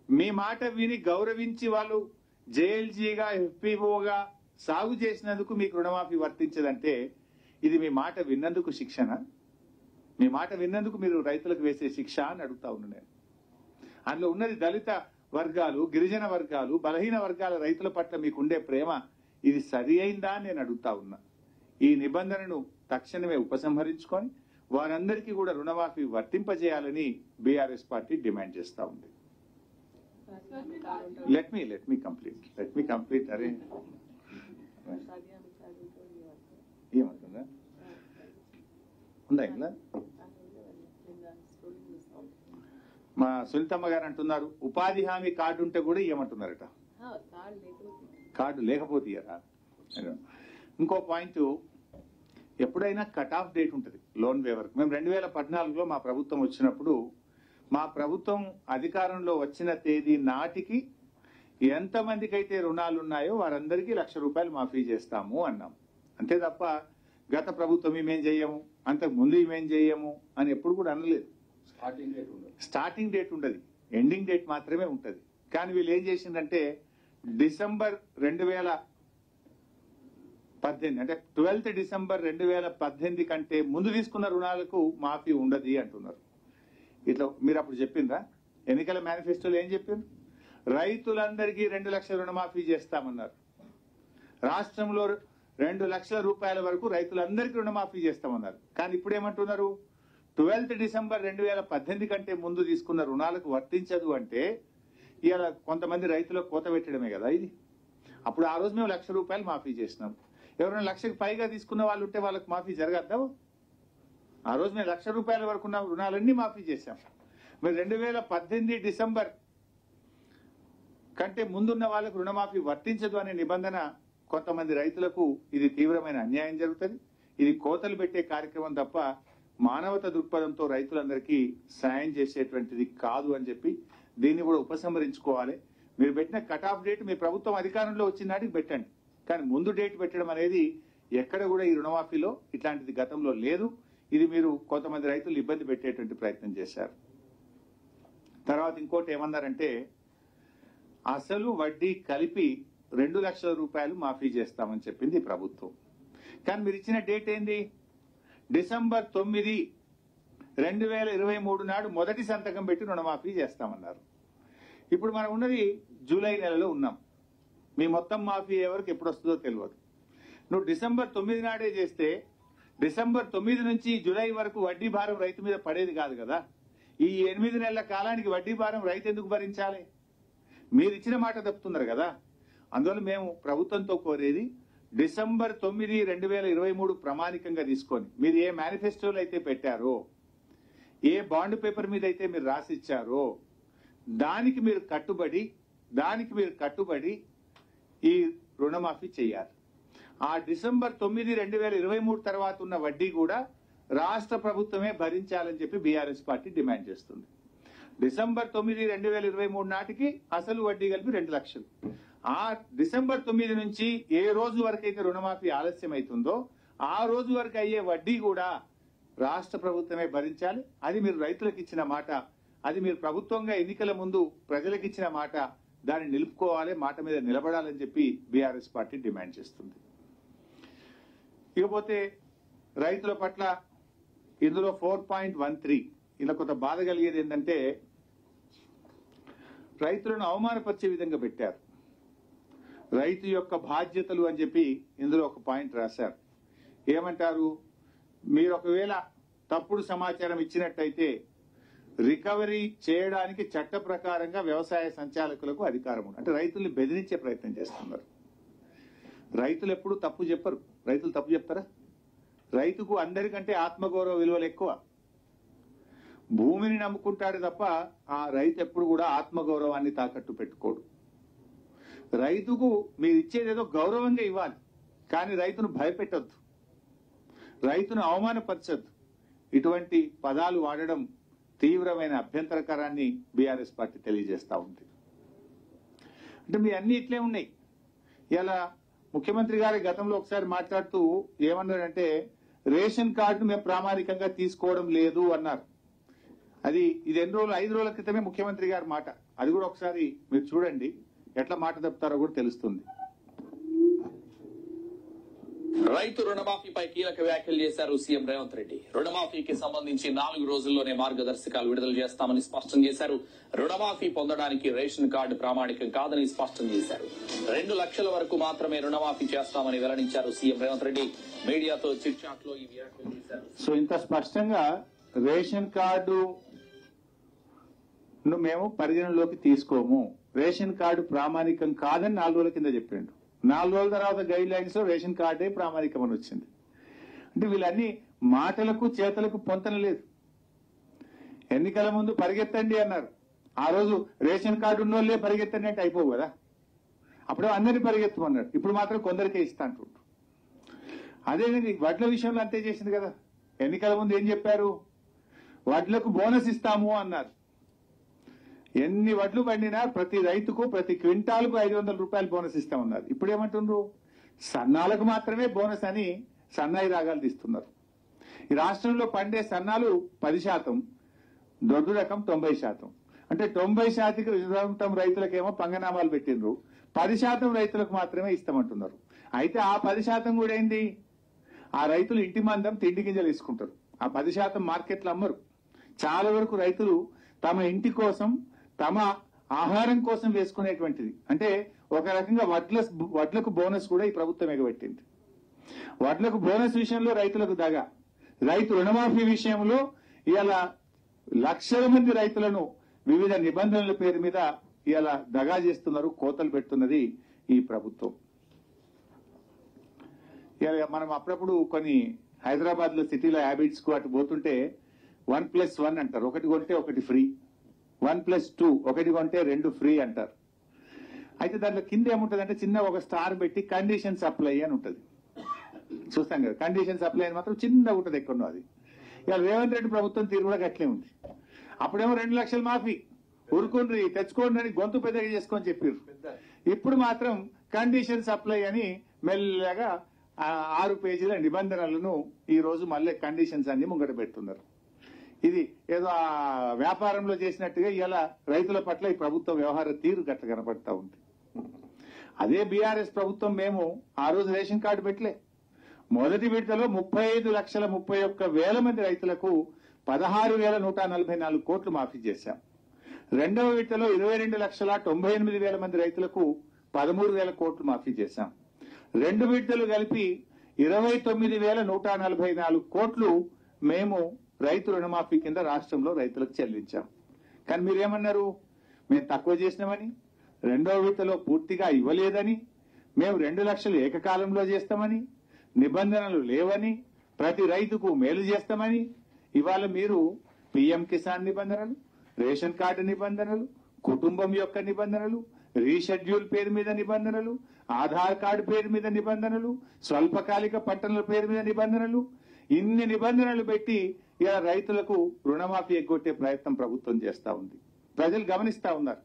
మీ మాట విని గౌరవించి వాళ్ళు జేఎల్జీగా, ఎఫ్పిఓగా సాగు చేసినందుకు మీకు రుణమాఫీ వర్తించదంటే ఇది మీ మాట విన్నందుకు శిక్షణ? మీ మాట విన్నందుకు మీరు రైతులకు వేసే శిక్ష అని అడుగుతా ఉన్నాను నేను. అందులో ఉన్నది దళిత వర్గాలు, గిరిజన వర్గాలు, బలహీన వర్గాల రైతుల పట్ల మీకుండే ప్రేమ, ఇది సరి అయిందా అని నేను అడుగుతా ఉన్నా. ఈ నిబంధనను తక్షణమే ఉపసంహరించుకొని వారందరికీ కూడా రుణమాఫీ వర్తింపజేయాలని బీఆర్ఎస్ పార్టీ డిమాండ్ చేస్తా ఉంది. Let me complete. అరే ఏమంటుందా ఉందా ఇలా? మా సునీతమ్మ గారు అంటున్నారు ఉపాధి హామీ కార్డు ఉంటే కూడా ఇవ్వమంటున్నారట. కార్డు లేకపోతే ఇయ్యరా? ఇంకో పాయింట్, ఎప్పుడైనా కట్ ఆఫ్ డేట్ ఉంటుంది లోన్ వేవర్. మేము 2014లో మా ప్రభుత్వం వచ్చినప్పుడు మా ప్రభుత్వం అధికారంలో వచ్చిన తేదీ నాటికి ఎంతమందికి అయితే రుణాలు ఉన్నాయో వారందరికీ ₹1,00,000 మాఫీ చేస్తాము అన్నాం. అంతే తప్ప గత ప్రభుత్వం ఇమేం చెయ్యము, అంతకు ముందు ఇమేం చెయ్యము అని ఎప్పుడు కూడా అనలేదు. స్టార్టింగ్ డేట్ ఉండదు, ఎండింగ్ డేట్ మాత్రమే ఉంటది. కానీ వీళ్ళు ఏం చేసిందంటే డిసెంబర్ 2018 అంటే 12 డిసెంబర్ 2018 కంటే ముందు తీసుకున్న రుణాలకు మాఫీ ఉండదు అంటున్నారు. ఇట్లా మీరు అప్పుడు చెప్పిందా? ఎన్నికల మేనిఫెస్టోలో ఏం చెప్పిండ్రు? రైతులందరికీ 2 లక్షల రుణమాఫీ చేస్తామన్నారు. రాష్ట్రంలో 2 లక్షల రూపాయల వరకు రైతులందరికీ రుణమాఫీ చేస్తామన్నారు. కానీ ఇప్పుడు ఏమంటున్నారు? 12 డిసెంబర్ 2018 కంటే ముందు తీసుకున్న రుణాలకు వర్తించదు అంటే ఇవాళ కొంతమంది రైతులకు కోత పెట్టడమే కదా ఇది. అప్పుడు ఆ రోజు మేము ₹1,00,000 మాఫీ చేసినాం. ఎవరైనా 1,00,000కి పైగా తీసుకున్న వాళ్ళు ఉంటే వాళ్ళకి మాఫీ జరగద్దా? ఆ రోజు మేము ₹1,00,000 వరకు ఉన్న రుణాలన్నీ మాఫీ చేశాం. మరి 2018 డిసెంబర్ కంటే ముందున్న వాళ్ళకు రుణమాఫీ వర్తించదు అనే నిబంధన కొంతమంది రైతులకు ఇది తీవ్రమైన అన్యాయం జరుగుతుంది. ఇది కోతలు పెట్టే కార్యక్రమం తప్ప మానవత దృక్పథంతో రైతులందరికీ సాయం చేసేటువంటిది కాదు అని చెప్పి దీన్ని కూడా ఉపసంహరించుకోవాలి. మీరు పెట్టిన కట్ ఆఫ్ డేట్ మీ ప్రభుత్వం అధికారంలో వచ్చిన నాటికి పెట్టండి, కానీ ముందు డేట్ పెట్టడం అనేది ఎక్కడ కూడా ఈ రుణమాఫీలో ఇట్లాంటిది గతంలో లేదు. ఇది మీరు కొంతమంది రైతులు ఇబ్బంది పెట్టేటువంటి ప్రయత్నం చేశారు. తర్వాత ఇంకోటి ఏమన్నారంటే అసలు వడ్డీ కలిపి ₹2 లక్షల మాఫీ చేస్తామని చెప్పింది ప్రభుత్వం. కానీ మీరు ఇచ్చిన డేట్ ఏంది? డిసెంబర్ 9, 2023 నాడు మొదటి సంతకం పెట్టి రుణమాఫీ చేస్తామన్నారు. ఇప్పుడు మనం ఉన్నది జూలై నెలలో ఉన్నాం. మీ మొత్తం మాఫీ ఎవరికి ఎప్పుడు వస్తుందో తెలియదు. నువ్వు డిసెంబర్ 9 నాడే చేస్తే డిసెంబర్ 9 నుంచి జూలై వరకు వడ్డీ భారం రైతు మీద పడేది కాదు కదా. ఈ 8 నెలల కాలానికి వడ్డీ భారం రైతు ఎందుకు భరించాలి? మీరు ఇచ్చిన మాట తప్పుతున్నారు కదా. అందువల్ల మేము ప్రభుత్వంతో కోరేది డిసెంబర్ 9, 2023 ప్రామాణికంగా తీసుకొని మీరు ఏ మేనిఫెస్టోలో అయితే పెట్టారో, ఏ బాండ్ పేపర్ మీద అయితే మీరు రాసిచ్చారో దానికి మీరు కట్టుబడి ఈ రుణమాఫీ చేయాలి. ఆ డిసెంబర్ 9, 2023 తర్వాత ఉన్న వడ్డీ కూడా రాష్ట్ర ప్రభుత్వమే భరించాలని చెప్పి బీఆర్ఎస్ పార్టీ డిమాండ్ చేస్తుంది. డిసెంబర్ 9, 2023 నాటికి అసలు వడ్డీ కలిపి 2 లక్షలు. ఆ డిసెంబర్ 9 నుంచి ఏ రోజు వరకు అయితే రుణమాఫీ ఆలస్యం అవుతుందో ఆ రోజు వరకు అయ్యే వడ్డీ కూడా రాష్ట్ర ప్రభుత్వమే భరించాలి. అది మీరు రైతులకు ఇచ్చిన మాట, అది మీరు ప్రభుత్వంగా ఎన్నికల ముందు ప్రజలకు ఇచ్చిన మాట. దాన్ని నిలుపుకోవాలి, మాట మీద నిలబడాలని చెప్పి బీఆర్ఎస్ పార్టీ డిమాండ్ చేస్తుంది. ఇకపోతే రైతుల పట్ల ఇందులో 4.13 ఇలా కొంత బాధ కలిగేది ఏంటంటే రైతులను అవమానపరిచే విధంగా పెట్టారు. రైతు యొక్క బాధ్యతలు అని చెప్పి ఇందులో ఒక పాయింట్ రాశారు. ఏమంటారు? మీరు ఒకవేళ తప్పుడు సమాచారం ఇచ్చినట్టయితే రికవరీ చేయడానికి చట్ట ప్రకారంగా వ్యవసాయ సంచాలకులకు అధికారం ఉంది. అంటే రైతుల్ని బెదిరించే ప్రయత్నం చేస్తున్నారు. రైతులు ఎప్పుడు తప్పు చెప్పరు. రైతులు తప్పు చెప్తారా? రైతుకు అందరికంటే ఆత్మగౌరవ విలువలు ఎక్కువ. భూమిని నమ్ముకుంటాడు తప్ప ఆ రైతు ఎప్పుడు కూడా ఆత్మగౌరవాన్ని తాకట్టు పెట్టుకోడు. రైతుకు మీరు ఇచ్చేదేదో గౌరవంగా ఇవ్వాలి, కానీ రైతును భయపెట్టొద్దు, రైతును అవమానపరచొద్దు. ఇటువంటి పదాలు వాడడం తీవ్రమైన అభ్యంతరకరాన్ని బీఆర్ఎస్ పార్టీ తెలియజేస్తా ఉంది. అంటే మీ అన్ని ఇట్లే ఉన్నాయి. ఇలా ముఖ్యమంత్రి గారి గతంలో ఒకసారి మాట్లాడుతూ ఏమన్నారంటే రేషన్ కార్డు మేము ప్రామాణికంగా తీసుకోవడం లేదు అన్నారు. ఇది ఎన్ని రోజులు 5 రోజుల క్రితమే ముఖ్యమంత్రి గారి మాట. అది కూడా ఒకసారి మీరు చూడండి, ఎట్లా మాట తప్పుతారో కూడా తెలుస్తుంది. రైతు రుణమాఫీపై కీలక వ్యాఖ్యలు చేశారు సీఎం రేవంత్ రెడ్డి. రుణమాఫీకి సంబంధించి 4 రోజుల్లోనే మార్గదర్శకాలు విడుదల చేస్తామని స్పష్టం చేశారు. రుణమాఫీ పొందడానికి రేషన్ కార్డు ప్రామాణికం కాదని స్పష్టం చేశారు. 2 లక్షల వరకు మాత్రమే రుణమాఫీ చేస్తామని వెల్లడించారు సీఎం రేవంత్ రెడ్డి. మీడియాతో చిట్ చాట్ లో ఈ వ్యాఖ్యలు చేశారు. సో ఇంత స్పష్టంగా రేషన్ కార్డు మేము పరిగణలోకి తీసుకోము, రేషన్ కార్డు ప్రామాణికం కాదని 4 రోజుల కింద చెప్పిండు. 4 రోజుల తర్వాత గైడ్ లైన్స్ లో రేషన్ కార్డే ప్రామాణికం అని వచ్చింది. అంటే వీళ్ళన్ని మాటలకు చేతలకు పొంతన లేదు. ఎన్నికల ముందు పరిగెత్తండి అన్నారు, ఆ రోజు రేషన్ కార్డు ఉన్నోళ్లే పరిగెత్తండి అంటే అయిపోవు కదా, అప్పుడే అందరినీ పరిగెత్తమన్నాడు. ఇప్పుడు మాత్రం కొందరికే ఇస్తా అంటుండ్రు. అదే వడ్ల విషయంలో అంతే చేసింది కదా. ఎన్నికల ముందు ఏం చెప్పారు, వడ్లకు బోనస్ ఇస్తాము అన్నారు. ఎన్ని వడ్లు పండినా ప్రతి రైతుకు ప్రతి క్వింటాల్కు 500 రూపాయలు బోనస్ ఇస్తామన్నారు. ఇప్పుడు ఏమంటుండ్రు, సన్నాలకు మాత్రమే బోనస్ అని సన్నాయి రాగాలు తీస్తున్నారు. ఈ రాష్ట్రంలో పండే సన్నాలు 10%, దొడ్డు రకం 90%. అంటే 90% రైతులకేమో పంగనామాలు పెట్టిండ్రు, 10% రైతులకు మాత్రమే ఇస్తామంటున్నారు. అయితే ఆ 10% కూడా ఏంది, ఆ రైతులు ఇంటి మందం తిండి గింజలు తీసుకుంటారు. ఆ 10% మార్కెట్లో అమ్మరు. చాలా వరకు రైతులు తమ ఇంటి కోసం తమ ఆహారం కోసం వేసుకునేటువంటిది. అంటే ఒక రకంగా వడ్లకు బోనస్ కూడా ఈ ప్రభుత్వం ఎగబెట్టింది. వడ్లకు బోనస్ విషయంలో రైతులకు దగా, రైతు రుణమాఫీ విషయంలో ఇవాళ లక్షల మంది రైతులను వివిధ నిబంధనల పేరు మీద ఇవాళ దగా చేస్తున్నారు, కోతలు పెడుతున్నది ఈ ప్రభుత్వం. ఇవాళ మనం అప్పుడప్పుడు కొన్ని హైదరాబాద్ లో సిటీలో హ్యాబిట్స్ కు అటు పోతుంటే 1+1 అంటారు, ఒకటి కొంటే ఒకటి ఫ్రీ. 1+2 ఒకటి కొంటే 2 ఫ్రీ అంటారు. అయితే దాంట్లో కింద ఏముంటదంటే చిన్న ఒక స్టార్ పెట్టి కండిషన్స్ అప్లై అని ఉంటది, చూస్తాం కదా. కండిషన్స్ అప్లై అని మాత్రం చిన్నగా ఉంటది ఎక్కడో. అది ఇవాళ రేవంత్ రెడ్డి ప్రభుత్వం తీరు కూడా గట్లే ఉంది. అప్పుడేమో 2 లక్షల మాఫీ ఉరుకుండ్రి తెచ్చుకోండి అని గొంతు పెద్దగా చేసుకొని చెప్పారు. ఇప్పుడు మాత్రం కండిషన్స్ అప్లై అని మెల్లగా 6 పేజీల నిబంధనలను ఈ రోజు మళ్ళీ కండిషన్స్ అన్ని ముంగట పెడుతున్నారు. ఇది ఏదో ఆ వ్యాపారంలో చేసినట్టుగా ఇలా రైతుల పట్ల ఈ ప్రభుత్వ వ్యవహార తీరు గట్ల కనపడతా ఉంది. అదే బీఆర్ఎస్ ప్రభుత్వం మేము ఆ రోజు రేషన్ కార్డు పెట్టలే. మొదటి విడతలో 35,31,000 మంది రైతులకు 16,144 కోట్లు మాఫీ చేశాం. రెండవ విడతలో 22,98,000 మంది రైతులకు 13,000 కోట్లు మాఫీ చేశాం. 2 విడతలు కలిపి 29,144 కోట్లు మేము రైతు రుణమాఫీ కింద రాష్ట్రంలో రైతులకు చెల్లించాం. కానీ మీరేమన్నారు, మేము తక్కువ చేసినామని, రెండవ విడతలో పూర్తిగా ఇవ్వలేదని, మేము 2 లక్షలు ఏకకాలంలో చేస్తామని, నిబంధనలు లేవని, ప్రతి రైతుకు మేలు చేస్తామని. ఇవాళ మీరు పీఎం కిసాన్ నిబంధనలు, రేషన్ కార్డు నిబంధనలు, కుటుంబం యొక్క నిబంధనలు, రీషెడ్యూల్ పేరు మీద నిబంధనలు, ఆధార్ కార్డు పేరు మీద నిబంధనలు, స్వల్పకాలిక పట్టణాల పేరు మీద నిబంధనలు, ఇన్ని నిబంధనలు పెట్టి ఇలా రైతులకు రుణమాఫీ ఎగ్గొట్టే ప్రయత్నం ప్రభుత్వం చేస్తా ఉంది. ప్రజలు గమనిస్తా ఉన్నారు.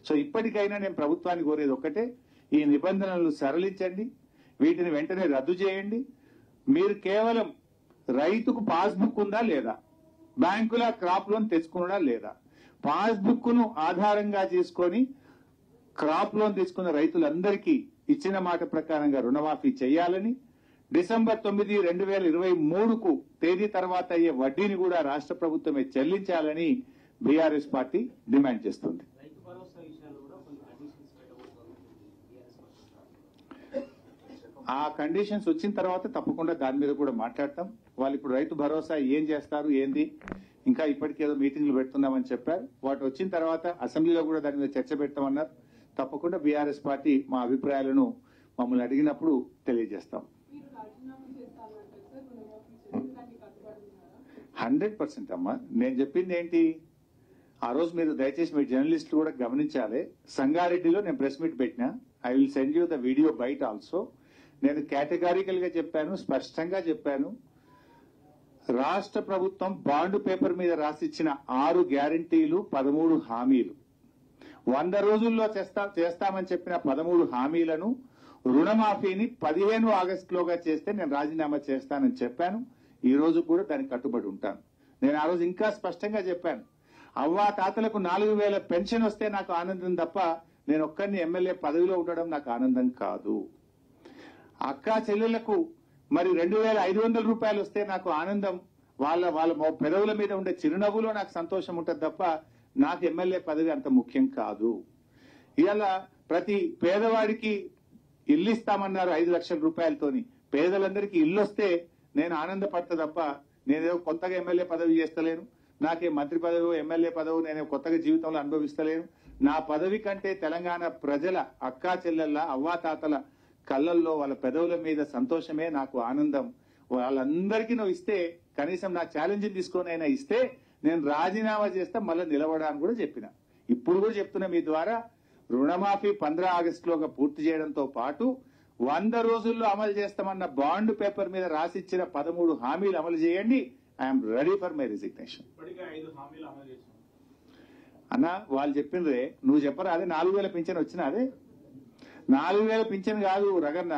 సో ఇప్పటికైనా నేను ప్రభుత్వాన్ని కోరేది ఒక్కటే, ఈ నిబంధనలు సరళించండి, వీటిని వెంటనే రద్దు చేయండి. మీరు కేవలం రైతుకు పాస్బుక్ ఉందా లేదా, బ్యాంకుల క్రాప్ లోన్ తెచ్చుకున్నా లేదా, పాస్బుక్ ను ఆధారంగా చేసుకొని క్రాప్ లోన్ తీసుకున్న రైతులందరికీ ఇచ్చిన మాట ప్రకారంగా రుణమాఫీ చేయాలని, డిసెంబర్ 9, 2023కు తేదీ తర్వాత అయ్యే వడ్డీని కూడా రాష్ట్ర ప్రభుత్వమే చెల్లించాలని బీఆర్ఎస్ పార్టీ డిమాండ్ చేస్తుంది. ఆ కండిషన్స్ వచ్చిన తర్వాత తప్పకుండా దాని మీద కూడా మాట్లాడతాం. వాళ్ళు ఇప్పుడు రైతు భరోసా ఏం చేస్తారు ఏంది, ఇంకా ఇప్పటికేదో మీటింగ్లు పెడుతున్నామని చెప్పారు. వాటి వచ్చిన తర్వాత అసెంబ్లీలో కూడా దాని మీద చర్చ పెడతామన్నారు. తప్పకుండా బీఆర్ఎస్ పార్టీ మా అభిప్రాయాలను మమ్మల్ని అడిగినప్పుడు తెలియజేస్తాం. 100% అమ్మా. నేను చెప్పింది ఏంటి, ఆ రోజు మీరు దయచేసి మీ జర్నలిస్టులు కూడా గమనించాలి. సంగారెడ్డిలో నేను ప్రెస్ మీట్ పెట్టినా, I will send you the video byte also. నేను కేటగారికల్ గా చెప్పాను, స్పష్టంగా చెప్పాను, రాష్ట్ర ప్రభుత్వం బాండ్ పేపర్ మీద రాసిచ్చిన 6 గ్యారంటీలు, 13 హామీలు, 100 రోజుల్లో చేస్తామని చెప్పిన 13 హామీలను, రుణమాఫీని 15 ఆగస్టులోగా చేస్తే నేను రాజీనామా చేస్తానని చెప్పాను. ఈ రోజు కూడా దానికి కట్టుబడి ఉంటాను. నేను ఆ రోజు ఇంకా స్పష్టంగా చెప్పాను, అవ్వా తాతలకు 4,000 పెన్షన్ వస్తే నాకు ఆనందం తప్ప నేను ఒక్కరిని ఎమ్మెల్యే పదవిలో ఉండడం నాకు ఆనందం కాదు. అక్కా చెల్లెళ్లకు మరి 2,500 రూపాయలు వస్తే నాకు ఆనందం, వాళ్ళ పెదవుల మీద ఉండే చిరునవ్వులో నాకు సంతోషం ఉంటుంది తప్ప నాకు ఎమ్మెల్యే పదవి అంత ముఖ్యం కాదు. ఇవాళ ప్రతి పేదవాడికి ఇల్లు ఇస్తామన్నారు 5 లక్షల రూపాయలతోని. పేదలందరికీ ఇల్లు వస్తే నేను ఆనందపడతా తప్ప నేనేదో కొత్తగా ఎమ్మెల్యే పదవి చేస్తలేను, నాకే మంత్రి పదవి ఎమ్మెల్యే పదవి నేను కొత్తగా జీవితంలో అనుభవిస్తలేను. నా పదవి కంటే తెలంగాణ ప్రజల అక్కా చెల్లెళ్ళ అవ్వాతాతల కళ్ళల్లో వాళ్ళ పెదవుల మీద సంతోషమే నాకు ఆనందం. వాళ్ళందరికీ నువ్వు ఇస్తే, కనీసం నా ఛాలెంజ్ తీసుకొని అయినా ఇస్తే నేను రాజీనామా చేస్తా, మళ్ళీ నిలబడాలని కూడా చెప్పిన. ఇప్పుడు కూడా చెప్తున్నా మీ ద్వారా, రుణమాఫీ 15 ఆగస్టులోగా పూర్తి చేయడంతో పాటు 100 రోజుల్లో అమలు చేస్తామన్న బాండ్ పేపర్ మీద రాసిచ్చిన 13 హామీలు అమలు చేయండి. I'm ready for my resignation. అన్న వాళ్ళు చెప్పిండ్రే, నువ్వు చెప్పరా? అదే 4,000 పింఛన్ వచ్చినా? అదే 4,000 పింఛన్ కాదు రగన్న.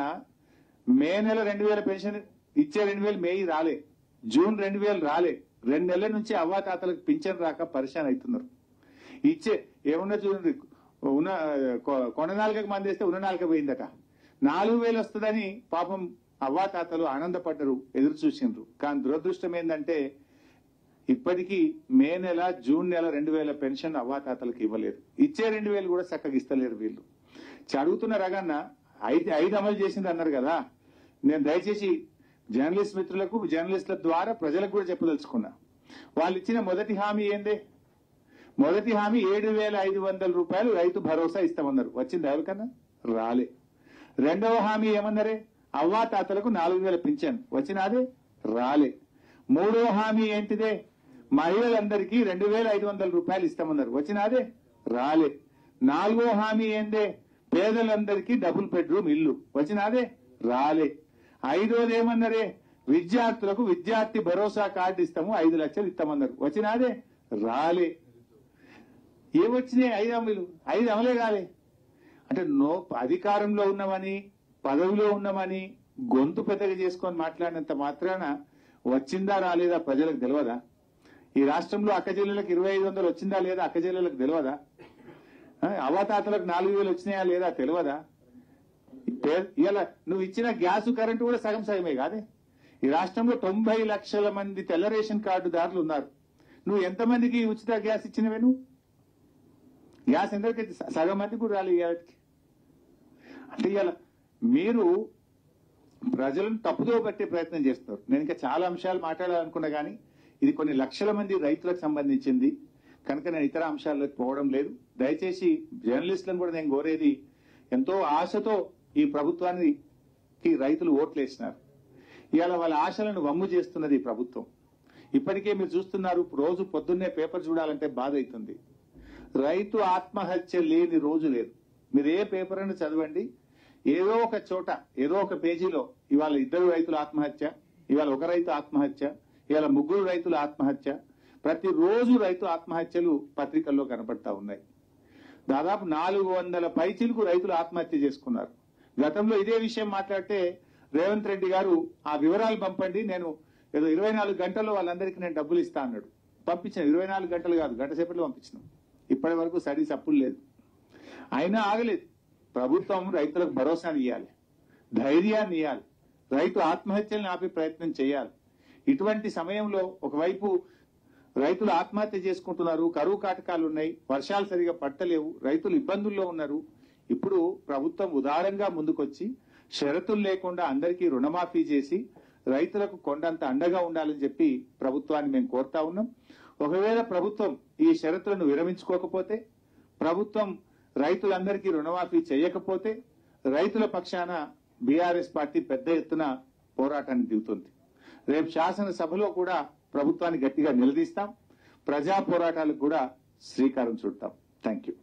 మే నెల 2,000 పెన్షన్ ఇచ్చే 2,000 మే రాలే, జూన్ 2,000 రాలే. 2 నెలల నుంచి అవ్వాతాతలకు పింఛన్ రాక పరిశాన్ అవుతున్నారు. ఇచ్చే ఏమన్నా చూడండి, ఉన్న కొండనాలుగకు మంది వేస్తే ఉన్న నాలుక పోయిందట. 4,000 వస్తుందని పాపం అవ్వాతాతలు ఆనందపడ్డరు, ఎదురు చూసిండ్రు. కానీ దురదృష్టం ఏంటంటే ఇప్పటికీ మే నెల జూన్ నెల 2,000 పెన్షన్ అవ్వాతాతలకు ఇవ్వలేరు. ఇచ్చే 2,000 కూడా చక్కగా ఇస్తలేరు వీళ్ళు. అడుగుతున్న రగన్న, 5 అమలు చేసింది అన్నారు కదా. నేను దయచేసి జర్నలిస్ట్ మిత్రులకు, జర్నలిస్టుల ద్వారా ప్రజలకు కూడా చెప్పదలుచుకున్నా. వాళ్ళు ఇచ్చిన మొదటి హామీ ఏందే? మొదటి హామీ 7,500 రూపాయలు రైతు భరోసా ఇస్తామన్నారు. వచ్చింది ఎవరికన్నా? రాలే. రెండవ హామీ ఏమన్నారే? అవ్వాతాతలకు 4,000 పింఛన్. వచ్చినాదే? రాలే. మూడవ హామీ ఏంటిదే? మహిళలందరికీ 2,500 రూపాయలు ఇస్తామన్నారు. వచ్చినాదే? రాలే. నాలుగో హామీ ఏందే? పేదలందరికీ డబుల్ బెడ్రూమ్ ఇల్లు. వచ్చినాదే? రాలే. ఐదోది ఏమన్నారే? విద్యార్థులకు విద్యార్థి భరోసా కార్డు ఇస్తాము, 5 లక్షలు ఇస్తామన్నారు. వచ్చినాదే? రాలే. ఏమొచ్చినాయి? 5 హామీలు, 5 అమలే కాలే. అంటే అధికారంలో ఉన్నామని, పదవిలో ఉన్నామని గొంతు పెద్దగా చేసుకొని మాట్లాడినంత మాత్రాన వచ్చిందా రాలేదా ప్రజలకు తెలియదా? ఈ రాష్ట్రంలో అక్కచెల్లెలకు 2,500 వచ్చిందా లేదా అక్కచెల్లెలకు తెలియదా? అవ్వాతాతలకు 4,000 వచ్చినాయా లేదా తెలియదా? ఇలా నువ్వు ఇచ్చిన గ్యాస్ కరెంటు కూడా సగం సగమే కాదే. ఈ రాష్ట్రంలో 90 లక్షల మంది తెల్ల రేషన్ కార్డుదారులు ఉన్నారు. నువ్వు ఎంతమందికి ఉచిత గ్యాస్ ఇచ్చినవే? నువ్వు గ్యాస్ ఎందరికైతే సగం మందికి కూడా రాలేదు. ఇవాళకి అంటే ఇలా మీరు ప్రజలను తప్పుదో పట్టే ప్రయత్నం చేస్తున్నారు. నేను ఇంకా చాలా అంశాలు మాట్లాడాలనుకున్నా కానీ ఇది కొన్ని లక్షల మంది రైతులకు సంబంధించింది కనుక నేను ఇతర అంశాల్లోకి పోవడం లేదు. దయచేసి జర్నలిస్టులను కూడా నేను కోరేది, ఎంతో ఆశతో ఈ ప్రభుత్వానికి రైతులు ఓట్లేసినారు. ఇవాళ వాళ్ళ ఆశలను వమ్ము చేస్తున్నది ఈ ప్రభుత్వం. ఇప్పటికే మీరు చూస్తున్నారు, రోజు పొద్దున్నే పేపర్ చూడాలంటే బాధ అవుతుంది. రైతు ఆత్మహత్య లేని రోజు లేదు. మీరు ఏ పేపర్ అని చదవండి, ఏదో ఒక చోట, ఏదో ఒక పేజీలో ఇవాళ 2 రైతుల ఆత్మహత్య, ఇవాళ 1 రైతు ఆత్మహత్య, ఇవాళ 3 రైతుల ఆత్మహత్య. ప్రతిరోజు రైతు ఆత్మహత్యలు పత్రికల్లో కనపడతా ఉన్నాయి. దాదాపు 400 పైచిలకు రైతులు ఆత్మహత్య చేసుకున్నారు. గతంలో ఇదే విషయం మాట్లాడితే రేవంత్ రెడ్డి గారు ఆ వివరాలు పంపండి, నేను ఏదో 24 గంటల్లో వాళ్ళందరికీ నేను డబ్బులు ఇస్తా అన్నాడు. పంపించిన 24 గంటలు కాదు, గంట సేపట్లో పంపించినాం. ఇప్పటి వరకు స్టడీస్ అప్పులు లేదు. అయినా ఆగలేదు. ప్రభుత్వం రైతులకు భరోసాని ఇవ్వాలి, ధైర్యాన్ని ఇవ్వాలి, రైతు ఆత్మహత్యలను ఆపే ప్రయత్నం చేయాలి. ఇటువంటి సమయంలో ఒకవైపు రైతులు ఆత్మహత్య చేసుకుంటున్నారు, కరువు కాటకాలు ఉన్నాయి, వర్షాలు సరిగా పట్టలేవు, రైతులు ఇబ్బందుల్లో ఉన్నారు. ఇప్పుడు ప్రభుత్వం ఉదారంగా ముందుకొచ్చి షరతులు లేకుండా అందరికీ రుణమాఫీ చేసి రైతులకు కొండంత అండగా ఉండాలని చెప్పి ప్రభుత్వాన్ని మేము కోరుతా ఉన్నాం. ఒకవేళ ప్రభుత్వం ఈ షరతులను విరమించుకోకపోతే, ప్రభుత్వం రైతులందరికీ రుణమాఫీ చేయకపోతే రైతుల పక్షాన బీఆర్ఎస్ పార్టీ పెద్ద ఎత్తున పోరాటానికి దిగుతుంది. రేపు శాసనసభలో కూడా ప్రభుత్వాన్ని గట్టిగా నిలదీస్తాం, ప్రజా పోరాటాలకు కూడా శ్రీకారం చుడతాం. Thank you.